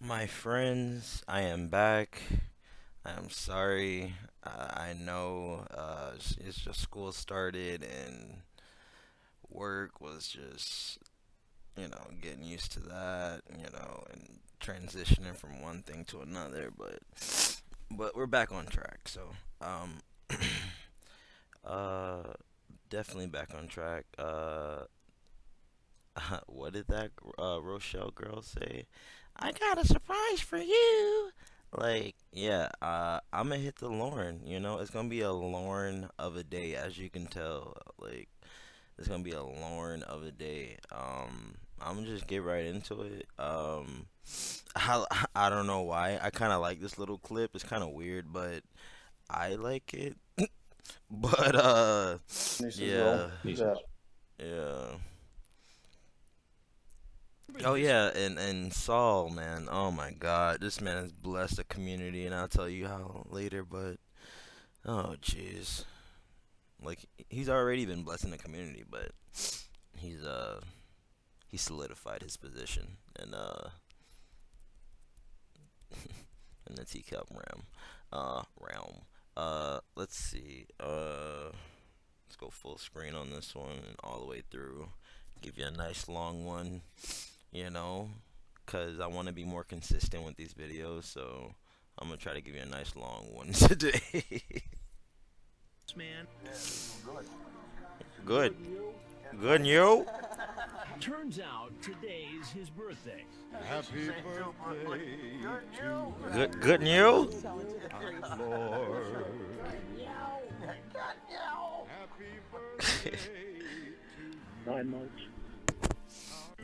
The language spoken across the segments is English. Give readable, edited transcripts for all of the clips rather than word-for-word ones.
My friends, I am back. I'm sorry. I know it's just school started and work was just, getting used to that, and transitioning from one thing to another, but we're back on track. So, um uh definitely back on track. What did that Rochelle girl say? I got a surprise for you. Like, yeah, I'm gonna hit the Lorne. It's gonna be a Lorne of a day, as you can tell. Like, it's gonna be a Lorne of a day. I'm gonna just get right into it. I don't know why. I kind of like this little clip. It's kind of weird, but I like it. But Nice as well. yeah, Yeah. yeah. Oh yeah, and Saul, man. Oh my God, this man has blessed the community, and I'll tell you how later. But oh jeez, like he's already been blessing the community, but he's he solidified his position in the Tcap realm. Let's see. Let's go full screen on this one and all the way through. Give you a nice long one. you know, because I want to be more consistent with these videos. So I'm gonna try to give you a nice long one today. Man. Good, good, you. Turns out today's his birthday. Happy birthday to Good, good, you. our Lord. Happy birthday to 9 months.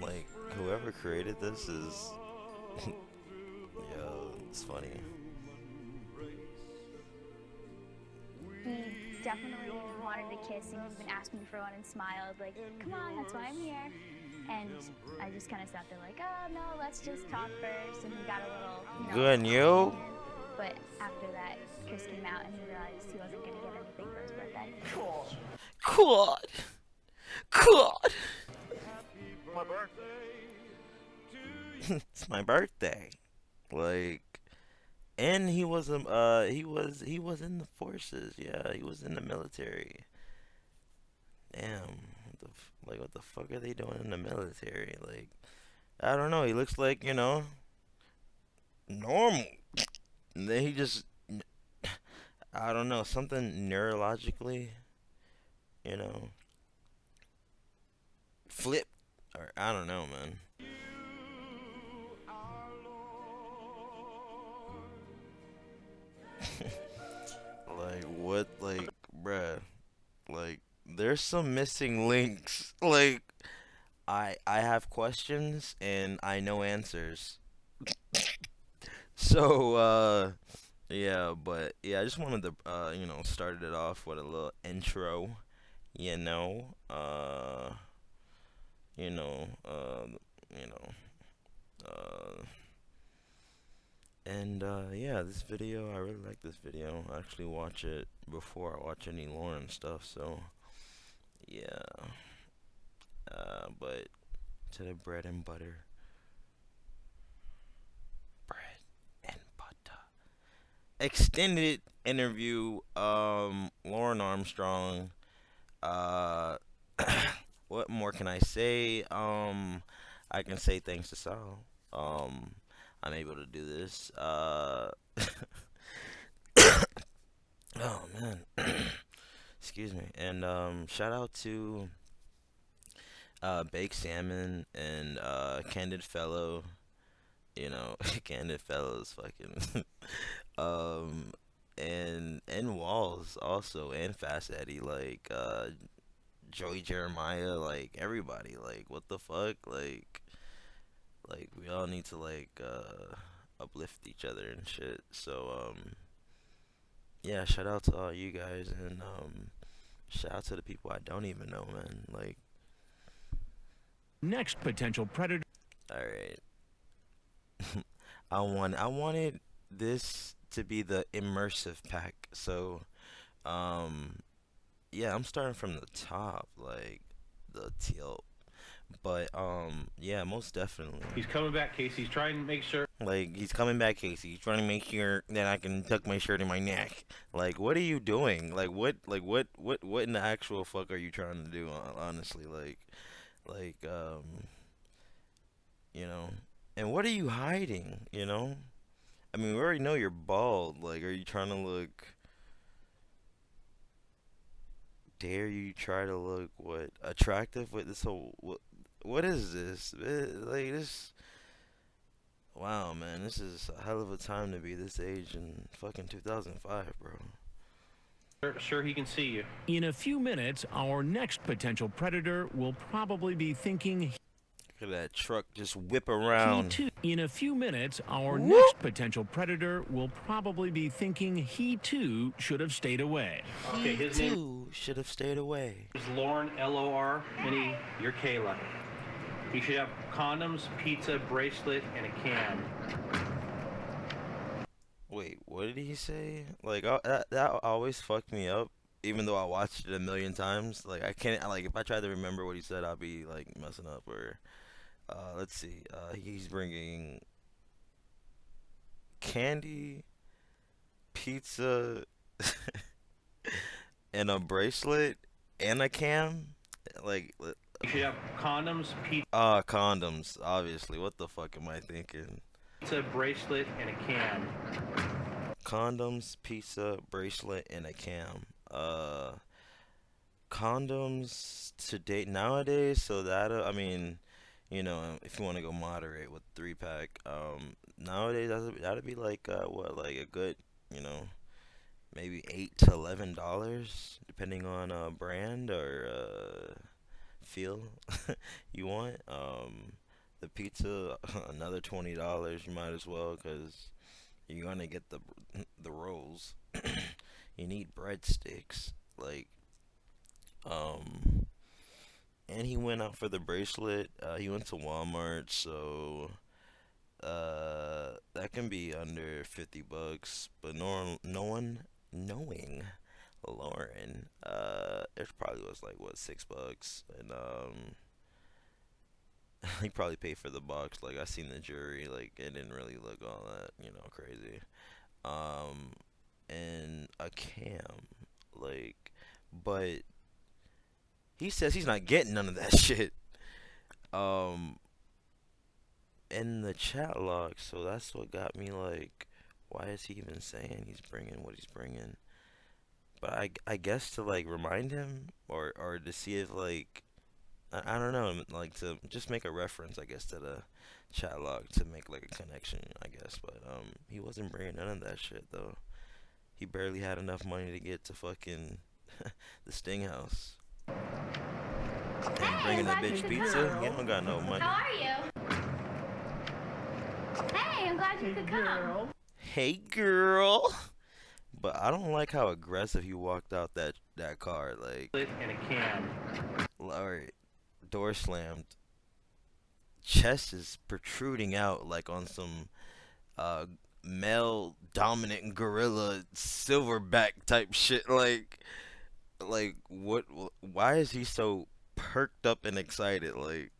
Like whoever created this is, yo, it's funny. He definitely wanted a kiss and even asked me for one and smiled like, come on, that's why I'm here. And I just kind of sat there like, oh no, let's just talk first. And he got a little, Good, you. But after that, Chris came out and he realized he wasn't going to get anything for his birthday. God, God. my birthday It's my birthday. Like, and he was in the forces. Yeah, he was in the military. Damn. What the fuck are they doing in the military? Like, I don't know. He looks like, normal. And then he just, I don't know, something neurologically, you know, flipped. Or, I don't know, man. Like, what? Like, bruh. Like, there's some missing links. Like, I have questions and I know answers. So yeah, but yeah, I just wanted to start it off with a little intro, you know. You know, you know, uh and yeah, this video, I really like this video. I actually watch it before I watch any Lauren stuff, so yeah. But to the bread and butter. Bread and butter. Extended interview, Lorne Armstrong. Uh, what more can I say? I can say thanks to Sal. I'm able to do this. Oh man, excuse me. And shout out to Baked Salmon and Candid Fellow. Candid Fellow is fucking. um, and Walls also, and Fast Eddie, like Joey Jeremiah, like everybody, like what the fuck, like we all need to uplift each other and shit. So yeah, shout out to all you guys, and shout out to the people I don't even know, man. Like, Next potential predator. all right, I wanted this to be the immersive pack. So um yeah, I'm starting from the top, like the teal. But yeah, most definitely. He's coming back, Casey. He's trying to make sure. Like, he's coming back, Casey. He's trying to make sure that I can tuck my shirt in my neck. Like, what are you doing? What in the actual fuck are you trying to do? Honestly, like, you know, and what are you hiding? You know, I mean, we already know you're bald. Like, are you trying to look? Dare you try to look what attractive with this whole what is this? Like this. Wow, man, this is a hell of a time to be this age in fucking 2005, bro. Sure he can see you. In a few minutes, our next potential predator will probably be thinking Look at that truck just whip he around. too. In a few minutes, our Whoop. next potential predator will probably be thinking he too should have stayed away. Okay, his He name too should have stayed away. is Lorne, L-O-R, and you're Kayla. You should have condoms, pizza, bracelet, and a can. Wait, what did he say? Like, that always fucked me up. Even though I watched it a million times, like I can't. Like, if I try to remember what he said, I'll be like messing up. Or, let's see. He's bringing candy, pizza, and a bracelet and a cam. Like, You should have condoms, condoms. Obviously, what the fuck am I thinking? pizza, bracelet, and a can. Condoms, pizza, bracelet, and a cam. Condoms to date nowadays, so that I mean, you know, if you want to go moderate with 3-pack, nowadays that'd be like what, like a good, you know, maybe $8 to $11, depending on brand or feel you want. The pizza, another $20. You might as well, cause you're gonna get the rolls. You need breadsticks, like, and he went out for the bracelet. He went to Walmart, so that can be under $50. But no one knowing Lauren, it probably was like what, $6, and he probably paid for the box. Like, I seen the jury, like it didn't really look all that, you know, crazy. And a cam, like, but he says he's not getting none of that shit. In the chat log, so that's what got me like, why is he even saying he's bringing what he's bringing? But I guess to like remind him, or to see if like, I don't know, like to just make a reference, I guess, to the chat log, to make like a connection, I guess. But he wasn't bringing none of that shit though. He barely had enough money to get to fucking the Sting House. And bringing a bitch pizza, he don't got no money. How are you? Hey, I'm glad you could come. Hey girl. But I don't like how aggressive he walked out that car. Like, And a can. alright, door slammed. Chest is protruding out like on some male dominant gorilla silverback type shit. Like what? Why is he so perked up and excited? Like,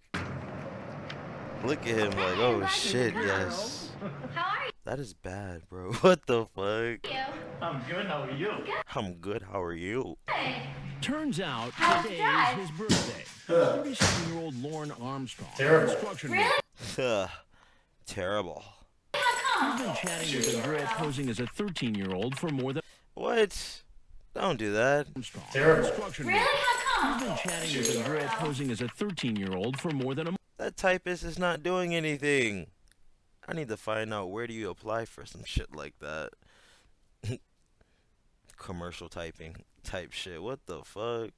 look at him. Like, oh shit, yes. How are That is bad, bro. What the fuck? you? I'm good, how are you? I'm good. How are you? Turns out How's today that? is his birthday. 37-year-old Lorne Armstrong, construction worker. Terrible. He's been chatting with a girl posing as a 13-year-old for more than What? Don't do that. Armstrong. Terrible. Construction Really? worker. How He's come? been chatting with a girl posing as a 13-year-old for more than a That typist is not doing anything. I need to find out, where do you apply for some shit like that? Commercial typing type shit. What the fuck?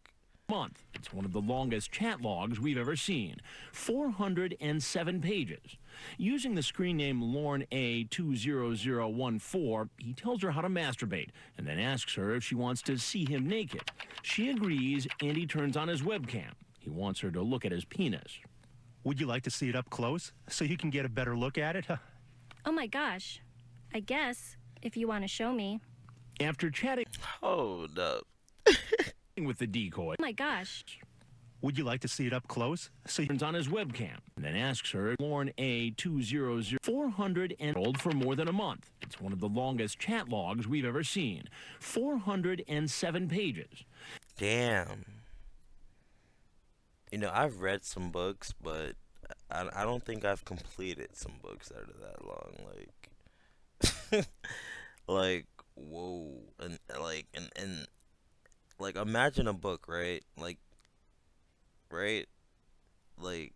month. It's one of the longest chat logs we've ever seen. 407 pages. Using the screen name Lorne A20014, he tells her how to masturbate and then asks her if she wants to see him naked. She agrees and he turns on his webcam. He wants her to look at his penis. Would you like to see it up close so you can get a better look at it? Oh my gosh. I guess, if you want to show me. After chatting Hold up. with the decoy, Oh my gosh. Would you like to see it up close? So you Turns on his webcam and then asks her, Lorne A200, 400 and old for more than a month. It's one of the longest chat logs we've ever seen. 407 pages. Damn. You know, I've read some books, but I don't think I've completed some books that are that long. Like, like, whoa, and like, imagine a book, right? Like, right? Like,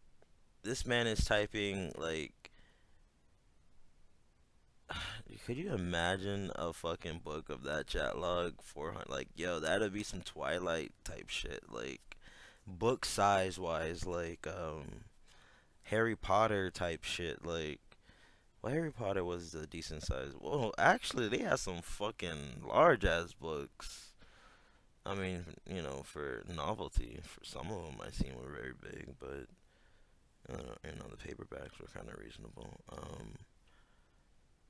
this man is typing, like, could you imagine a fucking book of that chat log? 400, like, yo, that'd be some Twilight type shit. Like, book size wise, like, Harry Potter type shit. Like, well, Harry Potter was a decent size. Well, actually, they have some fucking large ass books. I mean, you know, for novelty, for some of them, I seen were very big, but you know, the paperbacks were kind of reasonable.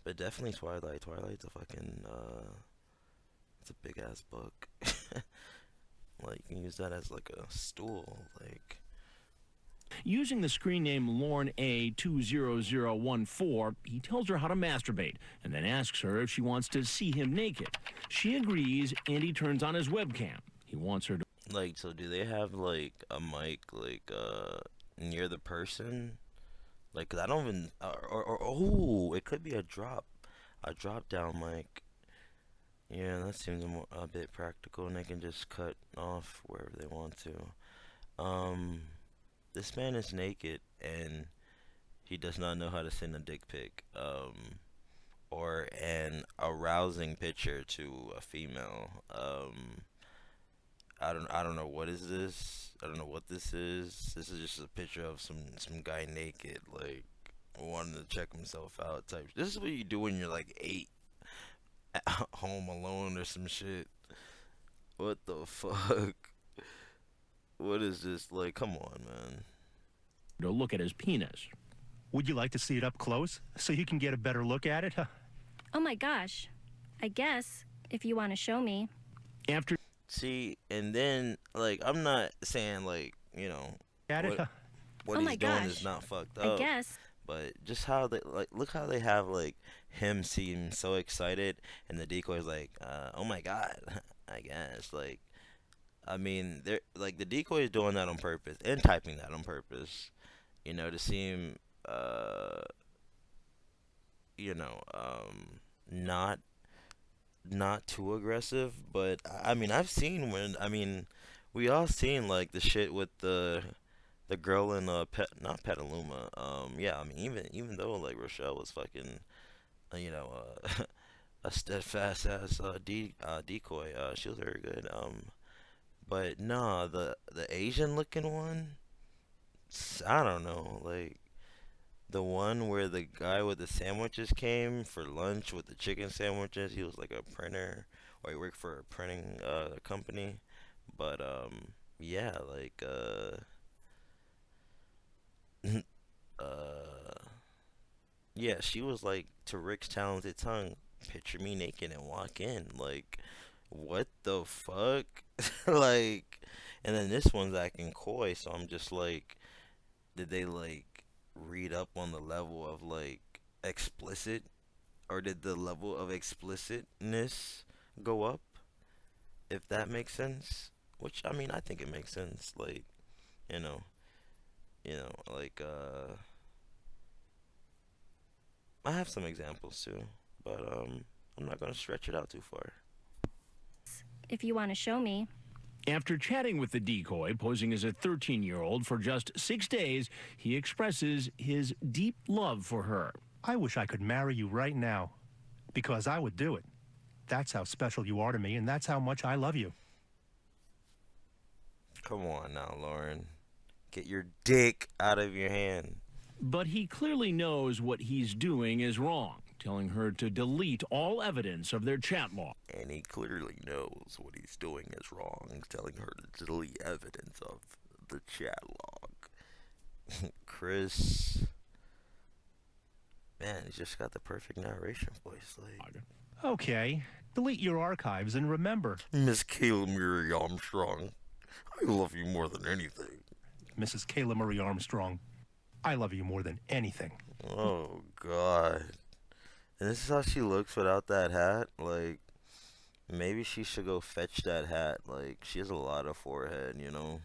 But definitely Twilight. Twilight's a fucking it's a big ass book. Like, you can use that as like a stool. Like, Using the screen name Lorne A20014, he tells her how to masturbate and then asks her if she wants to see him naked. She agrees and he turns on his webcam. He wants her to. like, so do they have like a mic like near the person? Like, 'cause I don't even or oh, it could be a drop down mic. Yeah, that seems a bit practical, and they can just cut off wherever they want to. This man is naked, and he does not know how to send a dick pic, or an arousing picture to a female. I don't know what is this. I don't know what this is. This is just a picture of some guy naked, like, wanting to check himself out type. This is what you do when you're like 8, at home alone or some shit. What the fuck? What is this? Like, come on, man. To look at his penis. would you like to see it up close so you can get a better look at it? Oh my gosh. I guess, if you want to show me. After See, and then, like, I'm not saying, like, you know, At it? what Oh he's my doing is gosh. not fucked I up. guess. But just how they, like, look how they have, like, him seem so excited, and the decoy's like, oh my god, I guess. Like, I mean, they're, like, the decoy is doing that on purpose, and typing that on purpose, you know, to seem, you know, not too aggressive. But I mean, I've seen when, I mean, we all seen, like, the shit with the girl in not Petaluma. Yeah, I mean, even though, like, Rochelle was fucking, you know, a steadfast ass decoy. She was very good. But nah, the Asian looking one, I don't know, like, the one where the guy with the sandwiches came for lunch with the chicken sandwiches. He was like a printer, or he worked for a printing company. But yeah, like yeah, she was like, to Rick's talented tongue, picture me naked and walk in. Like, what the fuck? Like, and then this one's acting coy, so I'm just like, did they, like, read up on the level of, like, explicit, or did the level of explicitness go up? If that makes sense. Which, I mean, I think it makes sense. Like, you know, like, I have some examples too, but I'm not gonna stretch it out too far. If you want to show me. After chatting with the decoy, posing as a 13-year-old for just 6 days, he expresses his deep love for her. I wish I could marry you right now, because I would do it. That's how special you are to me, and that's how much I love you. Come on now, Lauren. Get your dick out of your hand. But he clearly knows what he's doing is wrong, telling her to delete all evidence of their chat log. And he clearly knows what he's doing is wrong. He's telling her to delete evidence of the chat log. Chris. Man, he's just got the perfect narration voice. Like, Okay, delete your archives and remember. Miss Kayla Murray Armstrong. I love you more than anything. Mrs. Kayla Marie Armstrong, I love you more than anything. Oh God. And this is how she looks without that hat. Like, maybe she should go fetch that hat. Like, she has a lot of forehead, you know.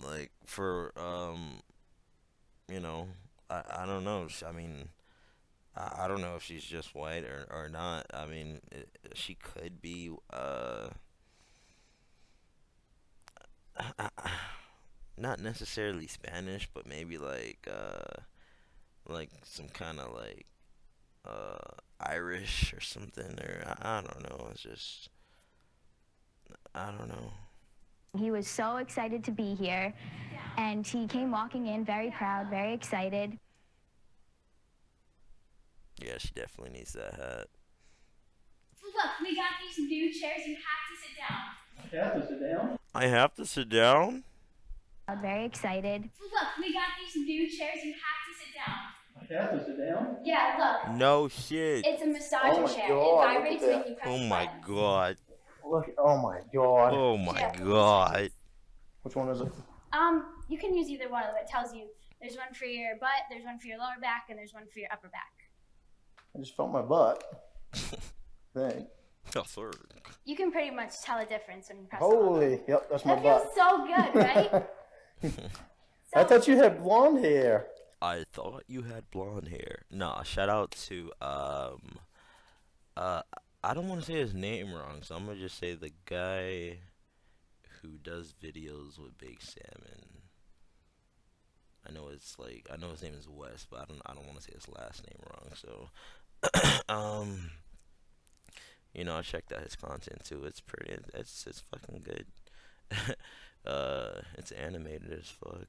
Like, for you know, I don't know. I mean, I don't know if she's just white or not. I mean, she could be not necessarily Spanish, but maybe like some kind of like Irish or something, or I don't know. It's just I don't know. He was so excited to be here, and he came walking in very proud, very excited. Yeah, she definitely needs that hat. Look, we got these new chairs. You have to sit down. I have to sit down. I have to sit down? Very excited. Look, we got these new chairs. You have to sit down. I have to sit down. Yeah, look. No shit. It's a massager Oh my chair. God, It vibrates look at when you press Oh the my button. god. Look, oh my god. Oh my Yeah. god. Which one is it? You can use either one of them. It tells you there's one for your butt, there's one for your lower back, and there's one for your upper back. I just felt my butt. Thing. Oh, sir. You can pretty much tell a difference when you press Holy, yep, that's my That feels butt. so good, right? I thought you had blonde hair. I thought you had blonde hair. Nah, shout out to I don't want to say his name wrong, so I'm gonna just say the guy who does videos with Big Salmon. I know his name is Wes, but I don't want to say his last name wrong. So you know, I checked out his content too. It's pretty. It's fucking good. It's animated as fuck.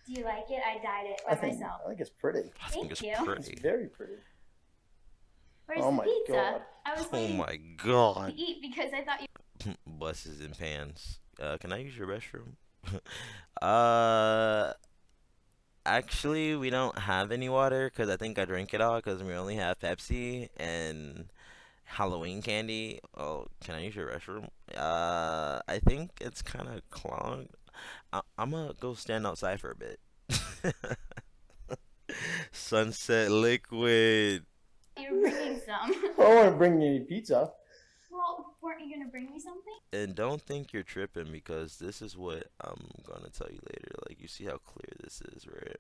Do you like it? I dyed it by myself. I think it's pretty. I think Thank it's you. pretty. It's very pretty. Where's Oh the my pizza? God. I was Oh waiting my to god. eat because I thought you. Buses and pans. Can I use your restroom? uh, Actually, we don't have any water because I think I drank it all because we only have Pepsi and Halloween candy. Oh, can I use your restroom? I think it's kind of clogged. I'm gonna go stand outside for a bit. Sunset liquid. You were bringing some. I don't want to bring you any pizza. Well, weren't you gonna bring me something? And don't think you're tripping because this is what I'm gonna tell you later. Like, you see how clear this is, right?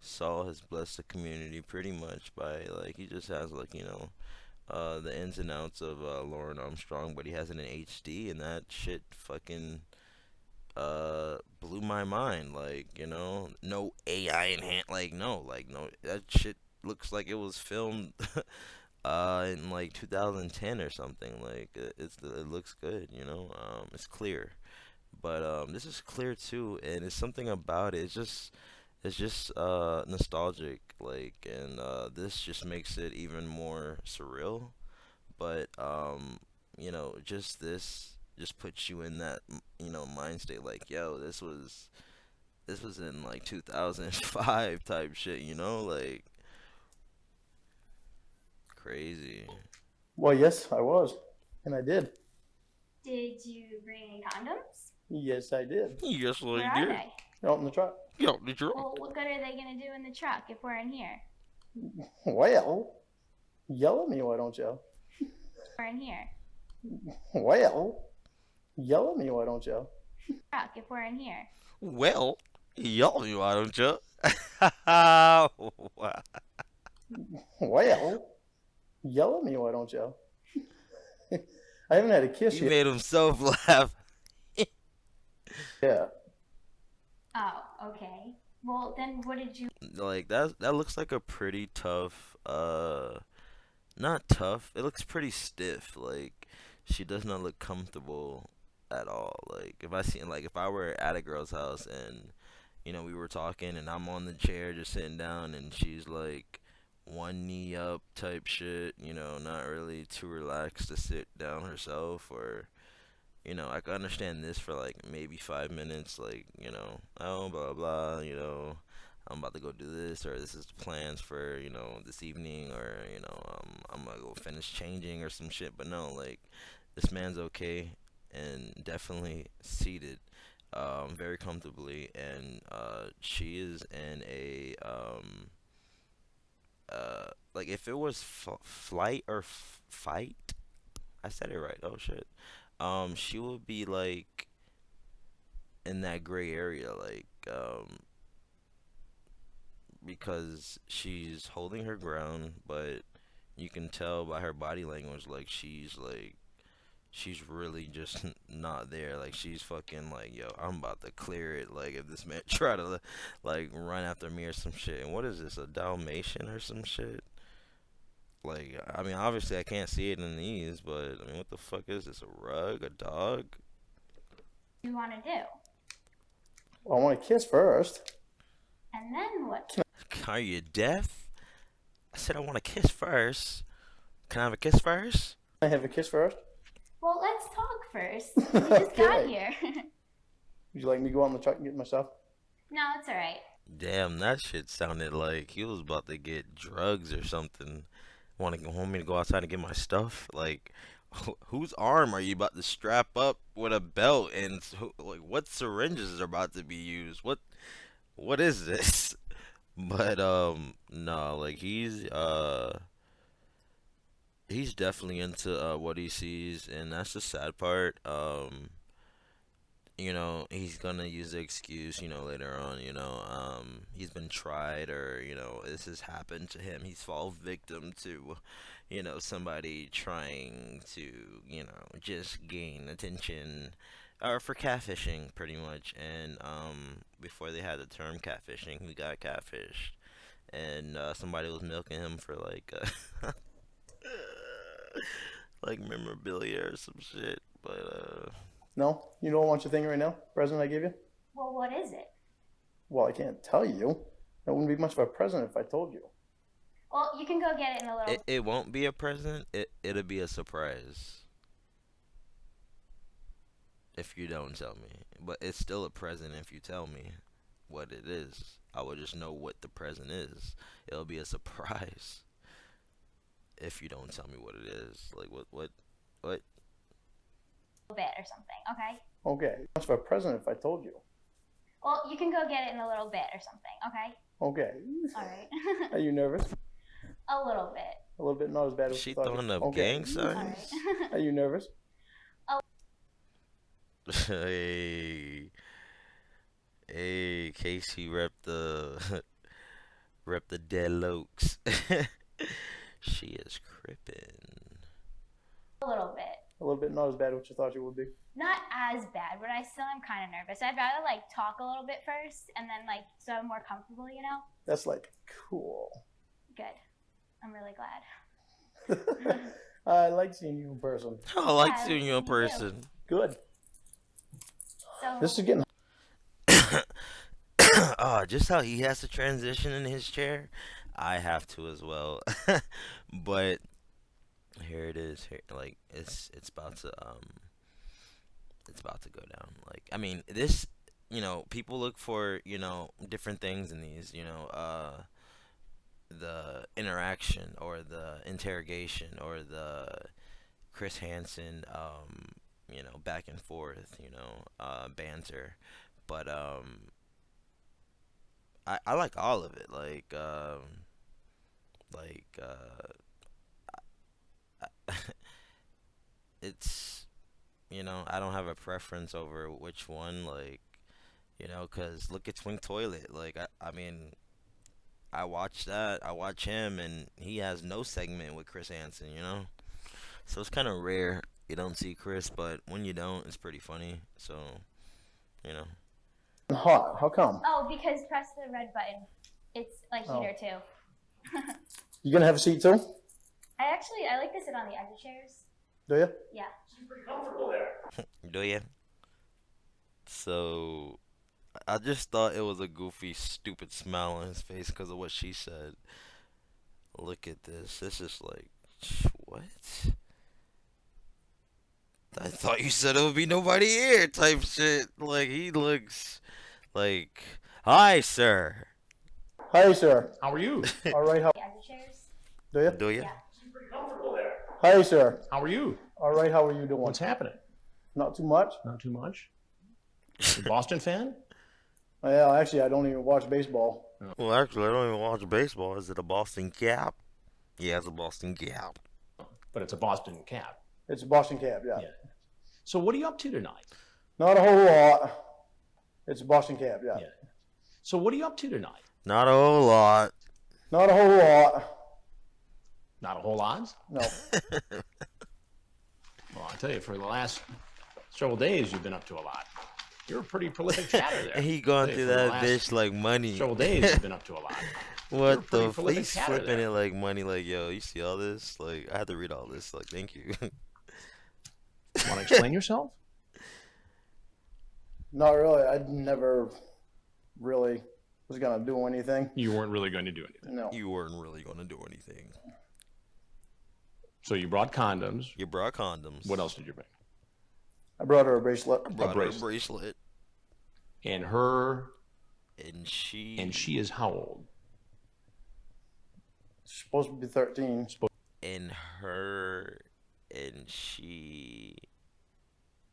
Saul has blessed the community pretty much by, like, he just has, like, you know, the ins and outs of Lorne Armstrong, but he has it in HD, and that shit fucking blew my mind. Like, you know, no AI enhanced, like, no, that shit looks like it was filmed in like 2010 or something. Like, it looks good, you know. It's clear, but this is clear too, and it's something about it. It's just nostalgic, like, and this just makes it even more surreal. But you know, just this just puts you in that you know mind state, like, yo, this was in like 2005 type shit, you know, like crazy. Well, yes, I was. And I did. Did you bring any condoms? Yes, I did. Yes, well, Where you are did. they? Out in the truck. Yo, did you? Well, what good are they gonna do in the truck if we're in here? Well, yell at me, why don't you? We're in here. Well, yell at me, why don't you? Truck if we're in here. Well, y'all, you why don't you? Wow. Well, yell at me, why don't you? I haven't had a kiss He yet. made himself laugh. Yeah. Oh, okay. Well, then what did you? Like, that looks like a pretty tough not tough, it looks pretty stiff. Like, she does not look comfortable at all. Like, if I were at a girl's house and you know we were talking and I'm on the chair just sitting down and she's like one knee up type shit, you know, not really too relaxed to sit down herself, or you know, I can understand this for like maybe 5 minutes, like, you know, oh, blah, blah, you know, I'm about to go do this, or this is the plans for, you know, this evening, or, you know, I'm gonna go finish changing or some shit. But no, like, this man's okay. and definitely seated very comfortably, and she is in a like if it was flight or fight, I said it right. Oh shit. She would be like in that gray area, like because she's holding her ground, but you can tell by her body language, like she's really just not there. Like she's fucking like, yo, I'm about to clear it. Like if this man try to like run after me or some shit. And what is this, a Dalmatian or some shit? Like I mean, obviously I can't see it in these, but I mean, what the fuck is this? A rug? A dog? You want to do? Well, I want to kiss first. And then what? Are you deaf? I said I want to kiss first. Can I have a kiss first? Can I have a kiss first? Well, let's talk first. We just got Okay. here. Would you like me to go out in the truck and get my stuff? No, it's alright. Damn, that shit sounded like he was about to get drugs or something. Want me to go outside and get my stuff? Like, whose arm are you about to strap up with a belt? And like, what syringes are about to be used? What is this? But no, like he's definitely into what he sees, and that's the sad part. You know, he's gonna use the excuse, you know, later on, you know, he's been tried, or, you know, this has happened to him. He's fallen victim to, you know, somebody trying to, you know, just gain attention, or for catfishing, pretty much. And before they had the term catfishing, he got catfished, and somebody was milking him for like like memorabilia or some shit. But No? You don't want your thing right now? Present I gave you? Well, what is it? Well, I can't tell you. That wouldn't be much of a present if I told you. Well, you can go get it in a little. it won't be a present. It'll be a surprise if you don't tell me. But it's still a present if you tell me what it is. I will just know what the present is. It'll be a surprise if you don't tell me what it is. Like what? Bit or something, okay? Okay. Much of a present if I told you. Well, you can go get it in a little bit or something, okay? Okay. Alright. Are you nervous? A little bit. A little bit, not as bad as She you thought. throwing up Okay. gang signs? Alright. Are you nervous? Hey, Casey rep the rep the dead lokes. She is crippin'. A little bit. A little bit, not as bad as what you thought you would be. Not as bad, but I still am kind of nervous. I'd rather like talk a little bit first and then like so I'm more comfortable, you know? That's like cool. Good. I'm really glad. I like seeing you in person. I like Yeah, seeing you in me too. person. Good. So This is getting Just how he has to transition in his chair, I have to as well. But here it is. Here, like it's about to go down. Like I mean, this, you know, people look for, you know, different things in these, you know, the interaction or the interrogation or the Chris Hansen, you know, back and forth, you know, banter. But I like all of it. Like it's, you know, I don't have a preference over which one. Like, you know, cause look at Twink Toilet. Like I mean, I watch that. I watch him, and he has no segment with Chris Hansen. You know, so it's kind of rare you don't see Chris, but when you don't, it's pretty funny. So, you know. hot. How come? oh, because press the red button. It's like Oh. heater too. You gonna have a seat too? I like to sit on the other chairs. Do you? Yeah. Do you? So, I just thought it was a goofy, stupid smile on his face because of what she said. Look at this. This is like, what? I thought you said it would be nobody here type shit. Like, he looks like, hi, sir. Hi, sir. How are you? All right. How The other chairs. do you? Do you? Yeah. Hi, sir. How are you? All right. How are you doing? What's happening? Not too much. Not too much. You a Boston fan? Yeah, actually, I don't even watch baseball. Well, actually, I don't even watch baseball. Is it a Boston Cap? Yeah, it's a Boston Cap. But it's a Boston Cap. It's a Boston Cap, yeah. Yeah. So what are you up to tonight? Not a whole lot. It's a Boston Cap, yeah. Yeah. So what are you up to tonight? Not a whole lot. Not a whole lot. Not a whole lot? No. Well, I tell you, for the last several days, you've been up to a lot. You're a pretty prolific chatter there. And he going through that bitch like money. Several days, you've been up to a lot. What the? prolific He's chatter flipping there. it like money. Like, yo, you see all this? Like, I had to read all this. Like, thank you. Want to explain yourself? Not really. I never really was going to do anything. You weren't really going to do anything. No. You weren't really going to do anything. So you brought condoms. You brought condoms. What else did you bring? I brought her a bracelet. I brought her a bracelet. bracelet. And her. And she. And she is how old? She's supposed to be 13. And her. And she.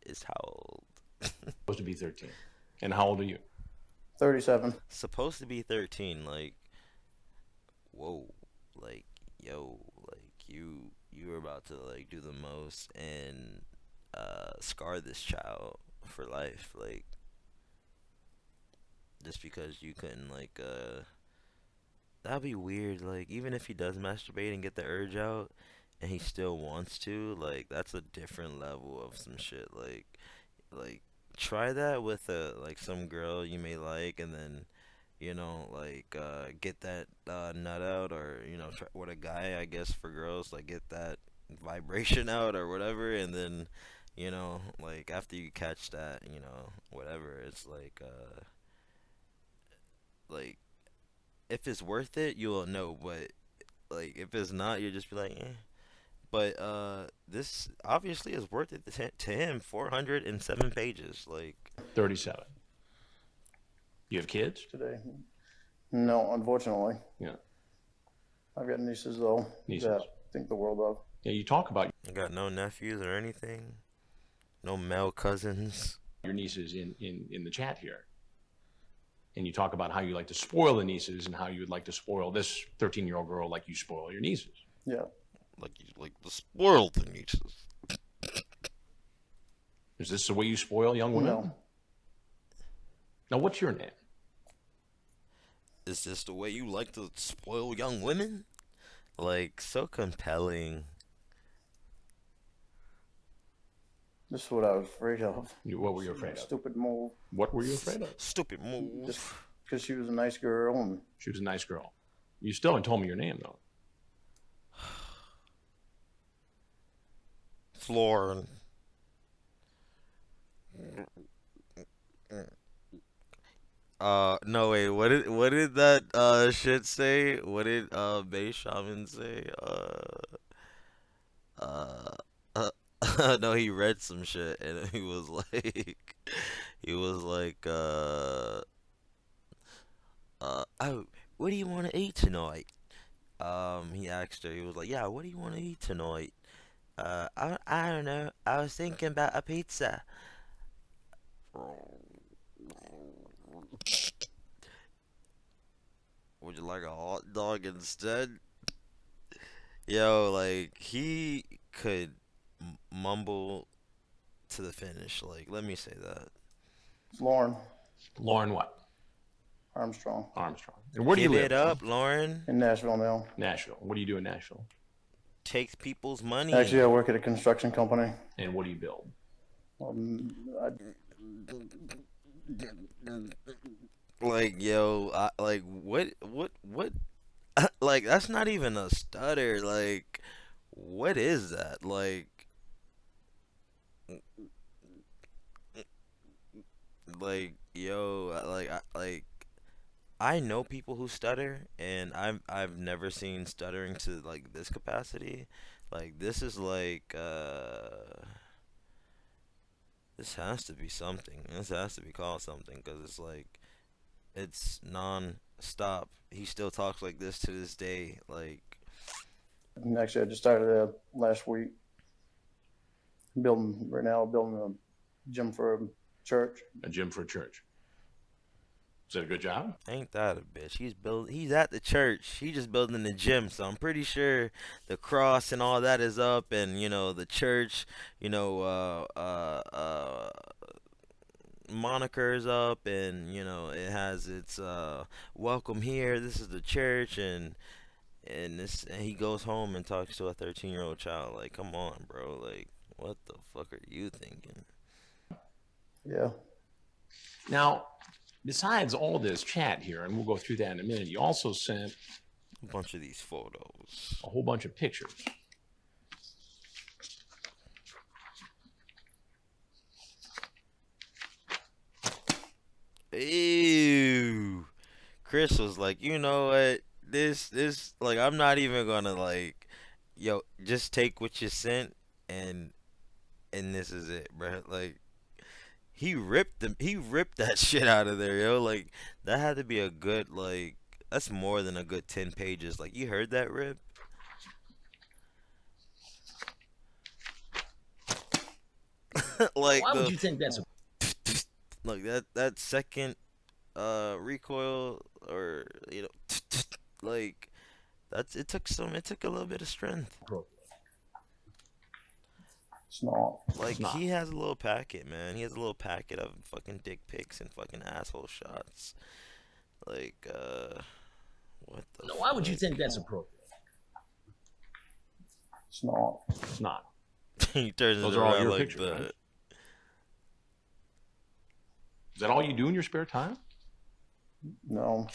Is how old? Supposed to be 13. And how old are you? 37. Supposed to be 13. Like, whoa. Like, yo. Like, you were about to, like, do the most and scar this child for life. Like, just because you couldn't, like, that'd be weird. Like, even if he does masturbate and get the urge out and he still wants to, like, that's a different level of some shit. Like try that with like some girl you may like, and then, you know, like, get that nut out, or, you know, try with a guy, I guess, for girls, like, get that vibration out or whatever, and then, you know, like, after you catch that, you know, whatever, it's like if it's worth it, you'll know, but, like, if it's not, you'll just be like, eh. But this obviously is worth it to him. 407 pages, like 37. You have kids? Today. No, unfortunately. Yeah. I've got nieces, though. Nieces. That I think the world of. Yeah, you talk about I got no nephews or anything, no male cousins. your nieces in the chat here. And you talk about how you like to spoil the nieces and how you would like to spoil this 13-year-old girl like you spoil your nieces. Yeah. Like you like the spoiled nieces. Is this the way you spoil young women? No. Now, what's your name? Is this the way you like to spoil young women? Like, so compelling. This is what I was afraid of. What were you afraid of? Stupid move. What were you afraid of? Stupid move. Just because she was a nice girl. And She was a nice girl. You still haven't told me your name, though. Lorne. No, wait, what did that shit say? What did Bay Shaman say? No, he read some shit and he was like oh, what do you want to eat tonight? He asked her, he was like, yeah, what do you want to eat tonight? I don't know, I was thinking about a pizza. Would you like a hot dog instead? Yo, like, he could mumble to the finish. Like, let me say that. Lorne Lorne what? Armstrong Armstrong. And where do you Give live? it up, Lauren. in Nashville now. Nashville. What do you do in Nashville? Takes people's money. Actually, I work at a construction company. And what do you build? I, Like, yo, like, what, like, that's not even a stutter. Like, what is that? Like, yo, I know people who stutter, and I've never seen stuttering to, like, this capacity. Like, this is like, this has to be something. This has to be called something, because it's like, it's non-stop. He still talks like this to this day. Like, actually, I just started last week. Building gym for a church. A gym for a church. Is that a good job? Ain't that a bitch? He's at the church. He just building the gym, so I'm pretty sure the cross and all that is up, and the church, moniker's up, and it has its welcome here. This is the church, and he goes home and talks to a 13-year-old child. Like, come on, bro. Like, what the fuck are you thinking? Yeah. Now, besides all this chat here, and we'll go through that in a minute, you also sent a bunch of these photos, a whole bunch of pictures. Ew. Chris was like, you know what? This like, I'm not even gonna like, just take what you sent, and this is it, bro. Like, he ripped that shit out of there, yo. Like, that had to be a good, like, that's more than a good 10 pages. Like, you heard that rip? Like, why would you think that's a like that second recoil, or like, it took a little bit of strength. It's not. Like, he has a little packet, man. He has a little packet of fucking dick pics and fucking asshole shots. Like, what the Now, why would you think that's appropriate? It's not. It's not. He turns Those it are all around your like pictures, that. right? Is that all you do in your spare time? No.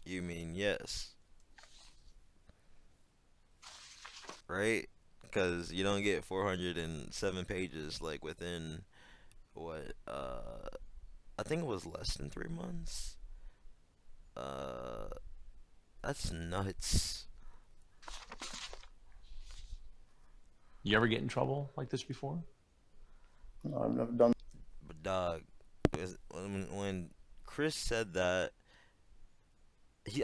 You mean yes? Right? Because you don't get 407 pages like within what? I think it was less than 3 months. That's nuts. You ever get in trouble like this before? No, I've never done. But dog, when Chris said that,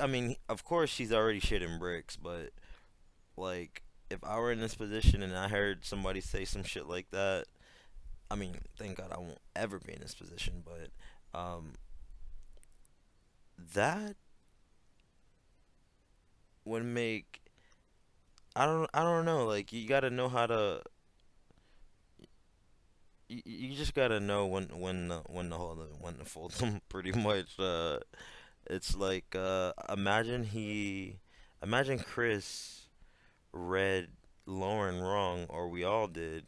I mean, of course he's already shitting bricks, but like, if I were in this position and I heard somebody say some shit like that, I mean, thank God I won't ever be in this position, but that would make, I don't know, like, you gotta know how to, you just gotta know when to fold them, pretty much. It's like, imagine Chris read Lorne wrong, or we all did,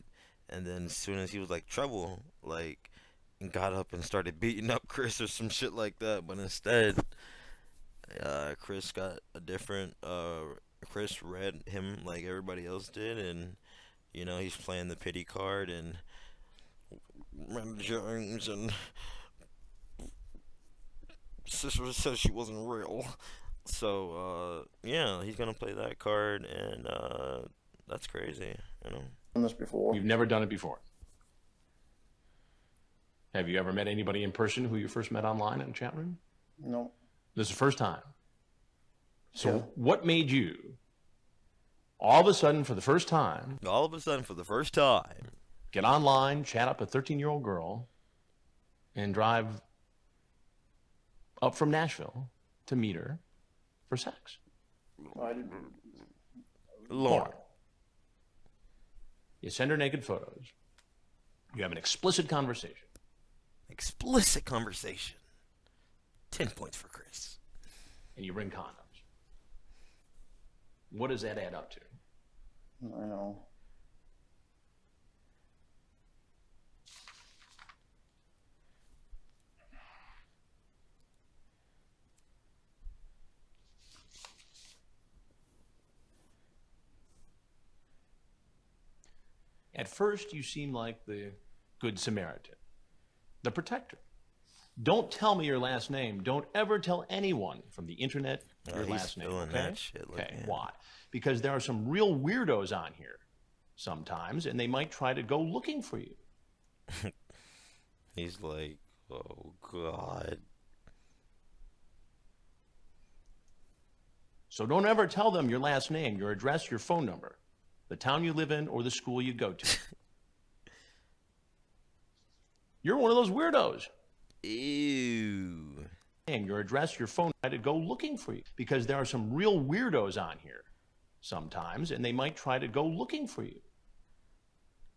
and then as soon as he was like, trouble, like, and got up and started beating up Chris or some shit like that. But instead, Chris got a different, Chris read him like everybody else did, and he's playing the pity card and Jones, and sister says she wasn't real. So, yeah, he's gonna play that card, and that's crazy, Done this before. You've never done it before. Have you ever met anybody in person who you first met online in a chat room? No. This is the first time. So Yeah. what made you, all of a sudden for the first time, get online, chat up a 13-year-old girl, and drive up from Nashville to meet her for sex? I didn't. Lorne. You send her naked photos. You have an explicit conversation. 10 points for Chris. And you bring condoms. What does that add up to? I know. At first, you seem like the Good Samaritan, the protector. Don't tell me your last name. Don't ever tell anyone from the internet your last name. Doing Okay? that shit. Okay, Yeah. why? Because there are some real weirdos on here sometimes, and they might try to go looking for you. He's like, oh God. So don't ever tell them your last name, your address, your phone number, the town you live in, or the school you go to. You're one of those weirdos. Ew. And your address, your phone, try to go looking for you because there are some real weirdos on here sometimes, and they might try to go looking for you.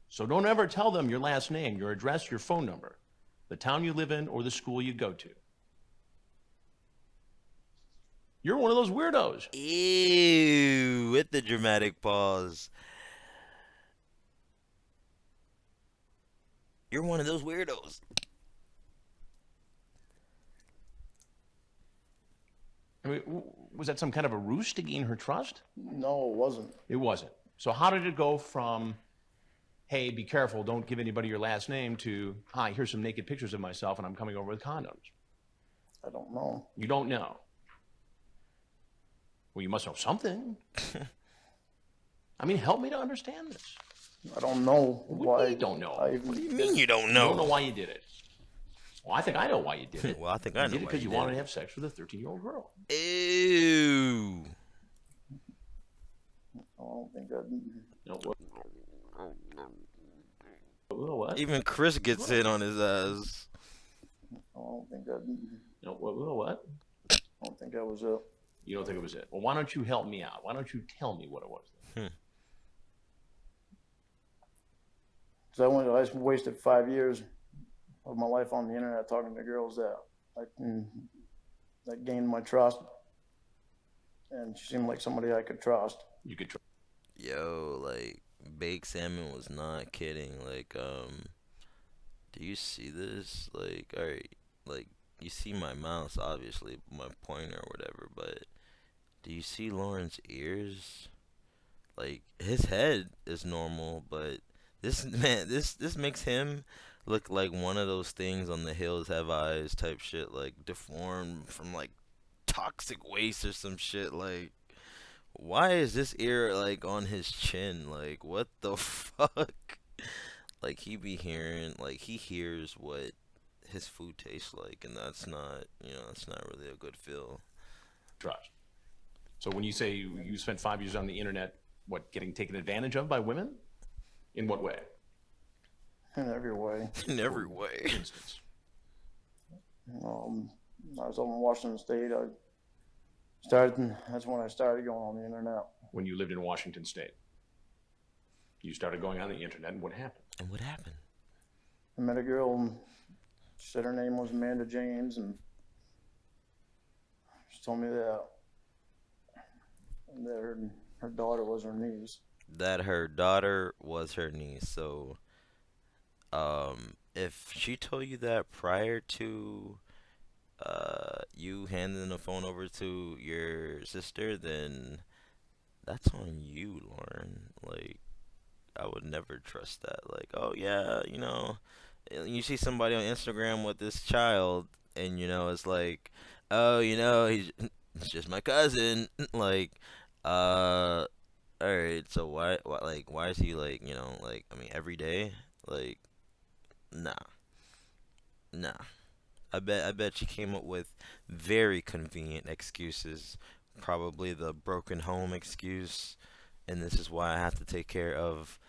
So don't ever tell them your last name, your address, your phone number, the town you live in, or the school you go to. You're one of those weirdos. Ew. With the dramatic pause. You're one of those weirdos. I mean, was that some kind of a ruse to gain her trust? No, it wasn't. It wasn't. So how did it go from, hey, be careful, don't give anybody your last name, to, hi, here's some naked pictures of myself and I'm coming over with condoms? I don't know. You don't know. Well, you must know something. I mean, help me to understand this. I don't know why. You don't know. What do you mean you don't You know? don't know why you did it. Well, I think I know why you did it. Well, I think I know You did it why because you you did wanted it. to have sex with a 13-year-old girl. Ew. I don't think I. No, what? Even Chris gets in on his ass. I don't think I. No, what? I don't think that was it. You don't think it was it? Well, why don't you help me out? Why don't you tell me what it was? Because I wasted 5 years of my life on the internet talking to girls that gained my trust, and she seemed like somebody I could trust. You could try. Yo, like, Baked Salmon was not kidding. Like, do you see this? Like, alright, like, you see my mouse, obviously, my pointer or whatever, but do you see Lauren's ears? Like, his head is normal, but this makes him look like one of those things on The Hills Have Eyes type shit, like deformed from like toxic waste or some shit. Like, why is this ear like on his chin? Like, what the fuck? Like, he be hearing, like, he hears what his food tastes like, and that's not, that's not really a good feel. Trust. So when you say you spent 5 years on the internet, what, getting taken advantage of by women? In what way? In every way. In every way. For instance. I was over in Washington State. That's when I started going on the internet. When you lived in Washington State, you started going on the internet, and what happened? And what happened? I met a girl, and she said her name was Amanda James, and she told me that her daughter was her niece. That her daughter was her niece. So, if she told you that prior to you handing the phone over to your sister, then that's on you, Lauren. Like, I would never trust that. Like, oh yeah, you see somebody on Instagram with this child, and it's like, oh, he's just my cousin. Like, all right, so why is he like, like, I mean, every day, like, nah. I bet she came up with very convenient excuses. Probably the broken home excuse, and this is why I have to take care of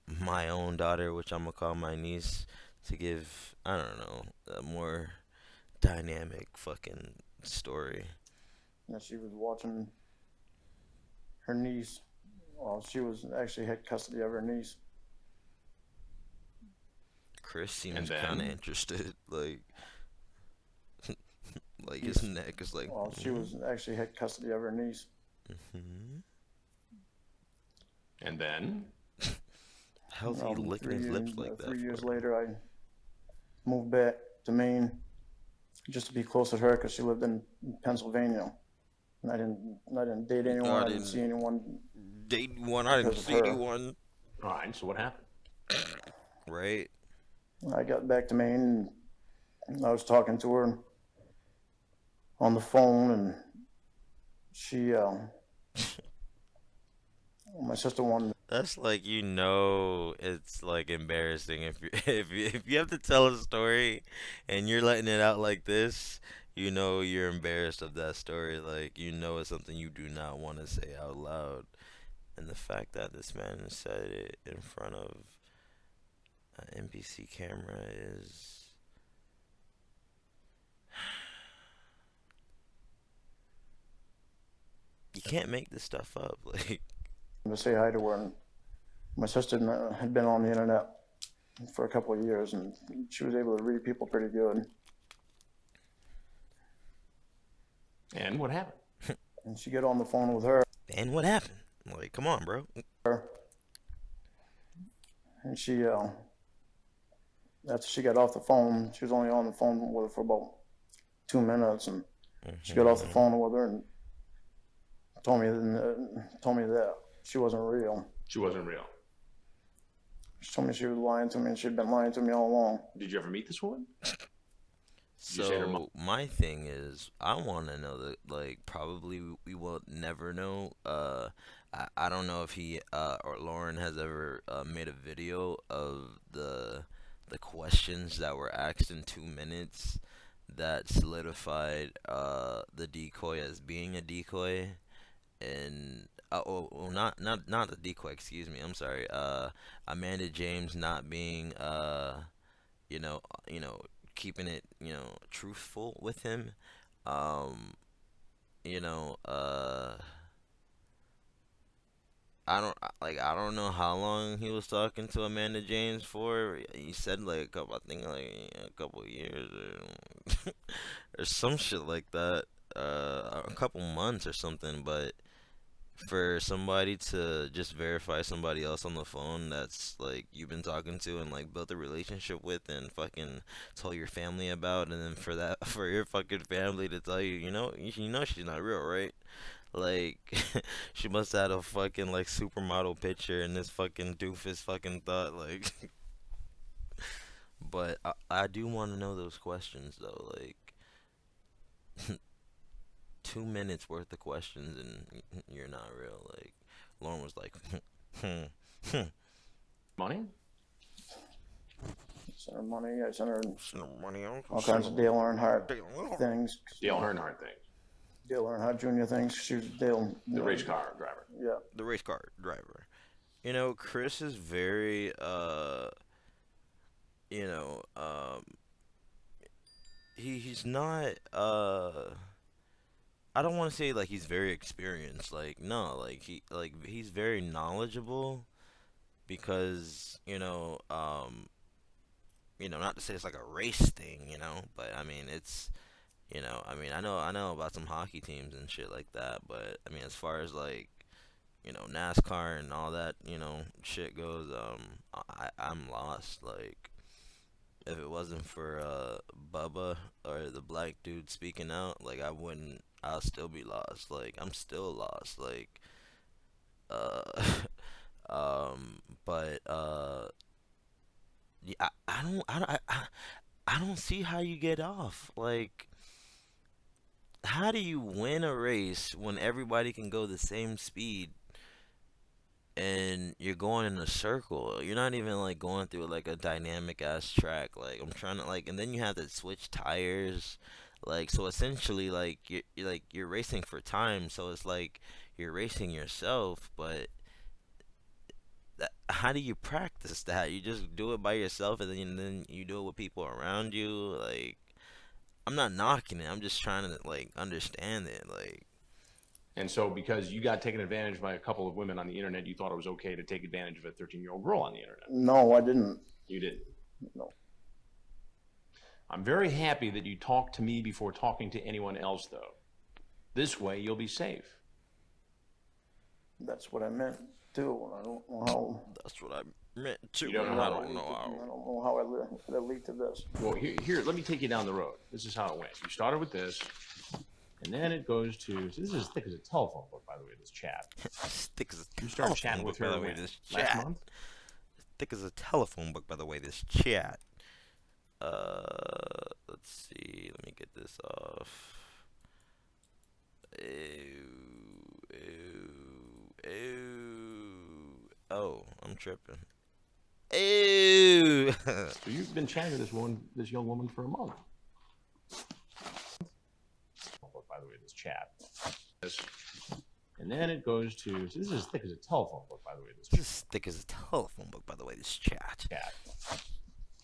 my own daughter, which I'm gonna call my niece, to give, I don't know, a more dynamic fucking story. Yeah, she was watching her niece. Well, she was actually had custody of her niece. Chris seems kind of interested, like, like his neck is like. Well, she was actually had custody of her niece. Mm-hmm. And then? How's he licking his lips like that? 3 years later, I moved back to Maine just to be close to her because she lived in Pennsylvania. And I didn't date anyone. I didn't see anyone. Date anyone. I didn't see anyone. All right. So what happened? Right. I got back to Maine and I was talking to her on the phone, and she, my sister wanted. That's like, it's like embarrassing if you have to tell a story and you're letting it out like this. You're embarrassed of that story. Like, it's something you do not want to say out loud. And the fact that this man said it in front of NPC camera is. You can't make this stuff up. Like, to say hi to her. And my sister had been on the internet for a couple of years, and she was able to read people pretty good. And what happened? And she got on the phone with her. and what happened? Like, come on, bro. And she, after she got off the phone, she was only on the phone with her for about 2 minutes, and she got off the phone with her and told me that she wasn't real. She wasn't real. She told me she was lying to me, and she'd been lying to me all along. Did you ever meet this woman? So my thing is, I want to know that, like, probably we will never know. I don't know if he or Lauren has ever made a video of the questions that were asked in 2 minutes that solidified the decoy as being a decoy, and not the decoy. Excuse me. I'm sorry. Amanda James not being you know keeping it, truthful with him. You know, I don't know how long he was talking to Amanda James for. He said like a couple of years or, or some shit like that. A couple months or something, but for somebody to just verify somebody else on the phone that's like you've been talking to and like built a relationship with and fucking told your family about, and then for your fucking family to tell you, you know she's not real, right? Like, she must have had a fucking like supermodel picture, and this fucking doofus fucking thought like. But I do want to know those questions though, like. 2 minutes worth of questions and you're not real. Like, Lauren was like, Money? Sent her money. I sent her money on all kinds of Dale Earnhardt things. Dale Earnhardt thing. Dale Earnhardt Jr. things. She was Dale. The race car driver. Yeah. the race car driver. Chris is very, he's not, I don't want to say like he's very experienced. Like, no, he's very knowledgeable because, not to say it's like a race thing, but I mean it's, I know about some hockey teams and shit like that, but I mean as far as like, NASCAR and all that, shit goes, I'm lost. Like, if it wasn't for Bubba or the black dude speaking out, like I'll still be lost. Like, I'm still lost. Like, but yeah, I don't see how you get off. Like, how do you win a race when everybody can go the same speed and you're going in a circle? You're not even like going through like a dynamic ass track. Like, I'm trying to like, and then you have to switch tires. Like, so essentially, like you're racing for time. So it's like you're racing yourself, but how do you practice that? You just do it by yourself, and then you do it with people around you. Like, I'm not knocking it. I'm just trying to like understand it. Like, and so because you got taken advantage by a couple of women on the internet, you thought it was okay to take advantage of a 13-year-old girl on the internet. No, I didn't. You didn't. No. I'm very happy that you talked to me before talking to anyone else, though. This way, you'll be safe. That's what I meant too. I don't know how. that's what I meant too. You don't know I how don't know I how. don't know how that lead to this. Well, here, let me take you down the road. This is how it went. You started with this, and then it goes to. So this is as thick as a telephone book, by the way. This chat. Thick as a You started telephone chatting book, with her by the way. when? This Last chat. month. Thick as a telephone book, by the way. This chat. Let's see. Let me get this off. Oh, I'm tripping. Ew. So you've been chatting to this young woman for a month. By the way, this chat. And then it goes to. So this is as thick as a telephone book, by the way. the way, this This is thick as a telephone book, by the way, this chat. chat.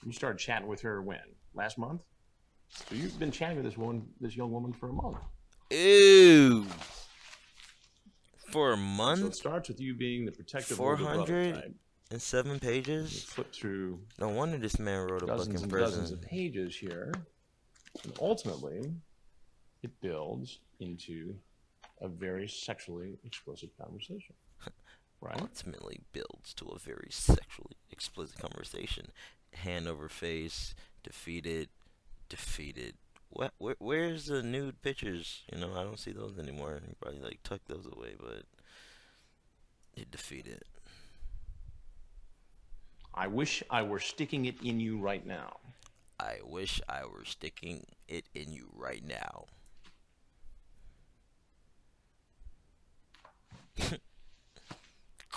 You started chatting with her when? Last month? So you've been chatting with this young woman for a month. Ew. For a So it month? starts with you being the protective older brother type. 407 You pages? flip through No wonder this man wrote a book dozens in and prison. dozens of pages here. And ultimately, it builds into a very sexually explicit conversation. Right? Ultimately builds to a very sexually explicit conversation. Hand over face, defeated. Where's the nude pictures? You know, I don't see those anymore. You probably like tuck those away, but you defeated. I wish I were sticking it in you right now. I wish I were sticking it in you right now.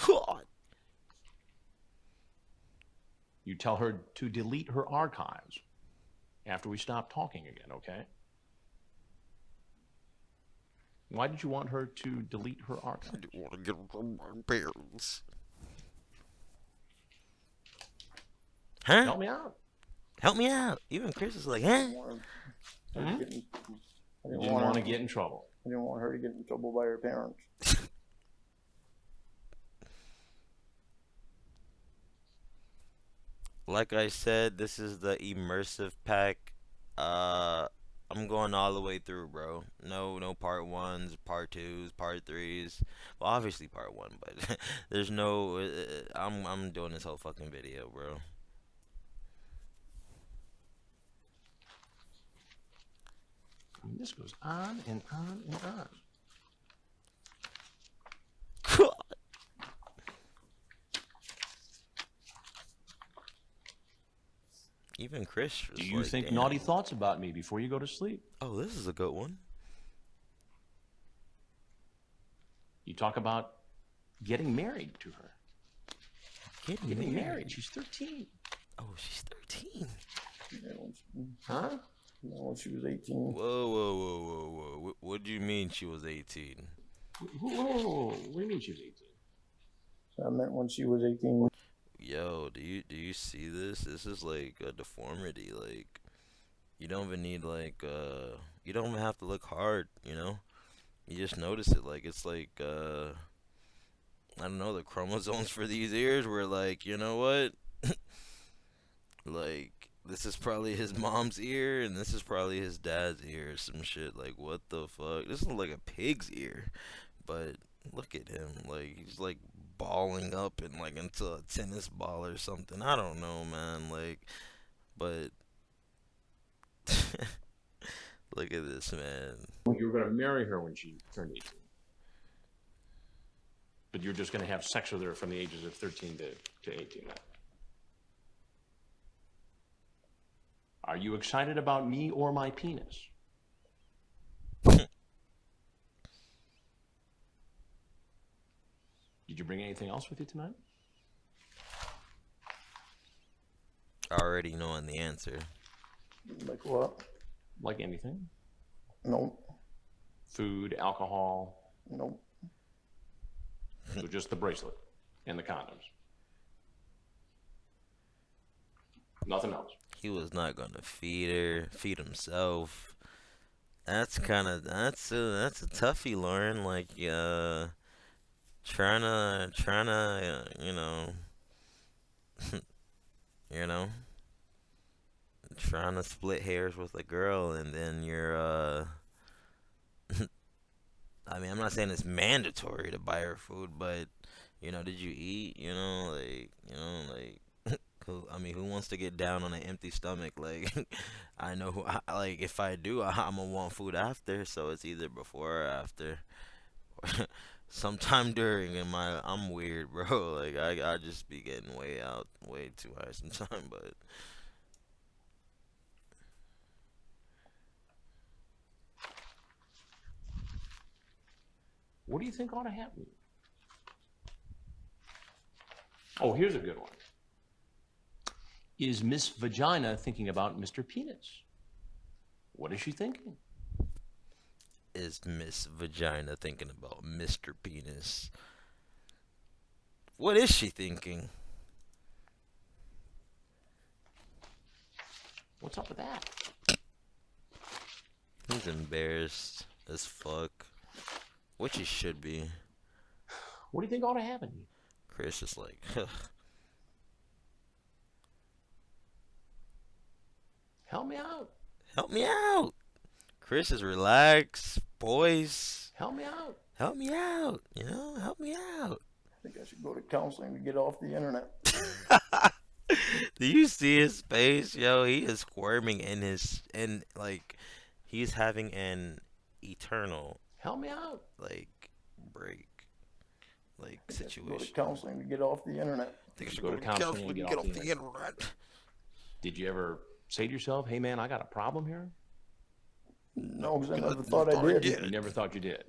God. You tell her to delete her archives after we stop talking again, okay? Why did you want her to delete her archives? I didn't want to get from my parents. Huh? Help me out. Help me out. Even Chris is like, huh? You didn't want to get in trouble. I didn't want her to get in trouble by her parents. Like I said, this is the immersive pack. I'm going all the way through, bro. No part ones, part twos, part threes. Well, obviously part one, but there's no. I'm doing this whole fucking video, bro. I mean, this goes on and on and on. God. Even Chris was Do you like, think damn. naughty thoughts about me before you go to sleep? Oh, this is a good one. You talk about getting married to her. Getting married. She's 13. Oh, she's 13. Huh? When she was 18. Whoa. What do you mean she was 18? Whoa. What do you mean she was 18? I meant when she was 18. Yo, do you see this? This is like a deformity. Like, you don't even need like you don't even have to look hard, you know? You just notice it. Like, it's like I don't know, the chromosomes for these ears were like, you know what? Like, this is probably his mom's ear and this is probably his dad's ear or some shit. Like, what the fuck? This looks like a pig's ear. But look at him. Like, he's like balling up and like into a tennis ball or something. I don't know, man. Like, but look at this, man. You were going to marry her when she turned 18. But you're just going to have sex with her from the ages of 13 to 18 now. Are you excited about me or my penis? Did you bring anything else with you tonight? Already knowing the answer. Like what? Like anything? Nope. Food, alcohol? Nope. So just the bracelet and the condoms. Nothing else. He was not gonna feed her, feed himself. That's a toughie, Lauren. Like, trying to, trying to split hairs with a girl, and then you're, I mean, I'm not saying it's mandatory to buy her food, but, did you eat? Who wants to get down on an empty stomach? Like, I know if I do, I'm gonna want food after, so it's either before or after. Sometime during, I'm weird, bro. Like, I just be getting way too high sometime, but. What do you think ought to happen? Oh, here's a good one. Is Miss Vagina thinking about Mr. Penis? What is she thinking? Is Miss Vagina thinking about Mr. Penis? What is she thinking? What's up with that? He's embarrassed as fuck. Which he should be. What do you think ought to happen? Chris is like, Help me out. help me out. Chris is relaxed. Boys, Help me out. help me out. You know, help me out. I think I should go to counseling to get off the internet. Do you see his face, yo? He is squirming like he's having an eternal Help me out. like break, like I think I should go to situation. counseling to get off the internet. I think I should Go to counseling and get off the internet. Did you ever say to yourself, hey man, I got a problem here? No, because I never thought I did. You never thought you did.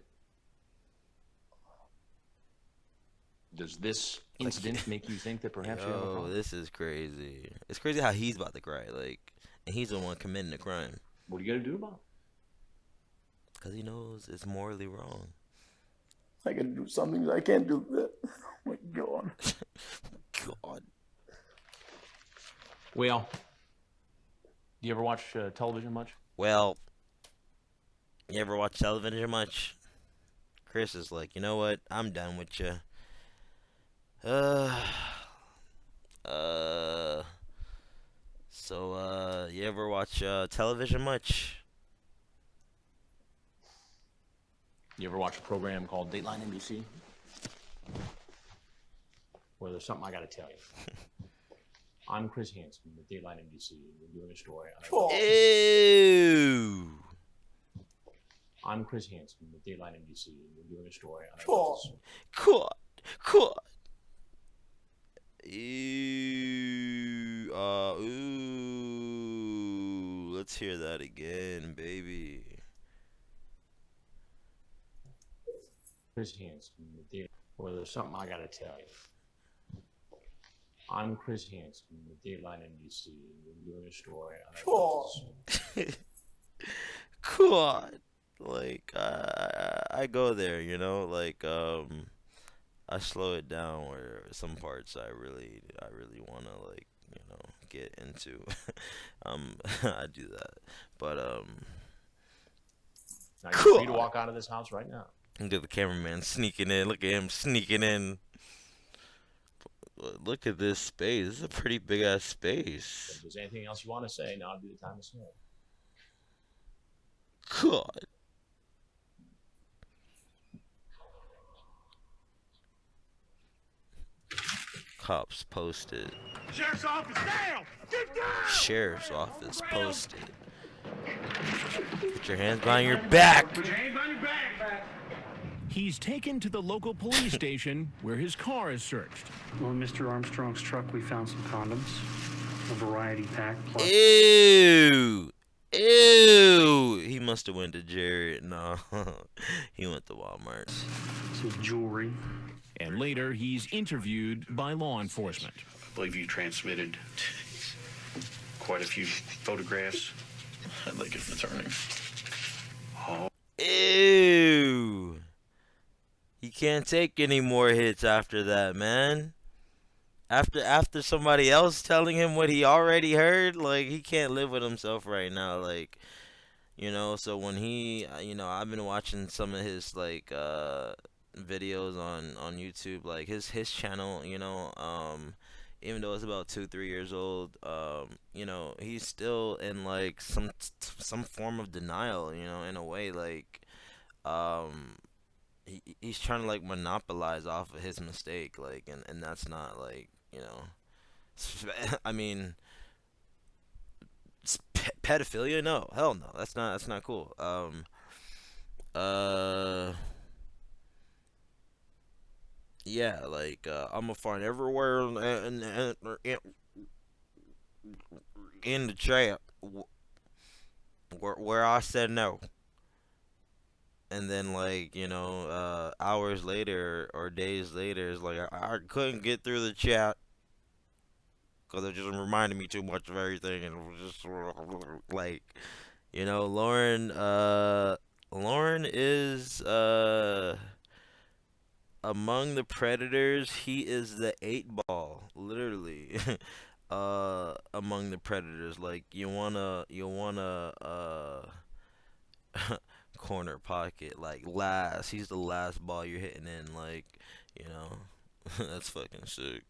Does this incident make you think that perhaps you have a Yo, problem? this is crazy. It's crazy how he's about to cry, like, and he's the one committing the crime. What are you gonna do about it? Cause he knows it's morally wrong. I gotta do something I can't do that. Oh my God. God. Well, do you ever watch television much? Well, you ever watch television much? Chris is like, you know what? I'm done with you. So, you ever watch television much? You ever watch a program called Dateline NBC? Well, there's something I gotta tell you. I'm Chris Hansen with Dateline NBC, and we're doing a story on Ew. I'm Chris Hansen with Dateline NBC, and we're doing a story on Cool. Ew. Ooh. Let's hear that again, baby. Chris Hansen with Dateline. Well, there's something I gotta tell you. I'm Chris Hansen with Dateline NBC, and we're doing a story on Cool. Like I go there, you know, like I slow it down where some parts I really wanna like, you know, get into. I do that. But Now you're free to walk out of this house right now. look at the cameraman sneaking in. Look at him sneaking in. Look at this space. This is a pretty big ass space. If there's anything else you want to say, now would be the time to say it. God. Cops posted. Sheriff's office down! Get down! Sheriff's office posted. Put your hands behind your back. Put your hands behind your back. He's taken to the local police station where his car is searched. Well, in Mr. Armstrong's truck, we found some condoms, a variety pack, plus Ew. Ew. He must have went to Jared. No. He went to Walmart. some jewelry. And later, he's interviewed by law enforcement. I believe you transmitted quite a few photographs. I'd like an attorney. Oh. Ew. He can't take any more hits after that, man. After somebody else telling him what he already heard, like, he can't live with himself right now, like, you know. So when he, you know, I've been watching some of his like videos on YouTube, like his channel, you know, even though it's about 2-3 years old, you know, he's still in like some form of denial, you know, in a way, like he's trying to like monopolize off of his mistake, like, and that's not like, you know, I mean, pedophilia, no, hell no, that's not cool. Yeah, like I'm gonna find everywhere in the chat where I said no. And then, like, you know, hours later or days later, it's like I couldn't get through the chat because it just reminded me too much of everything, and it was just like, you know, Lorne is among the predators, he is the 8 ball, literally. Among the predators, like you wanna corner pocket, like last. He's the last ball you're hitting in, like, you know. That's fucking sick.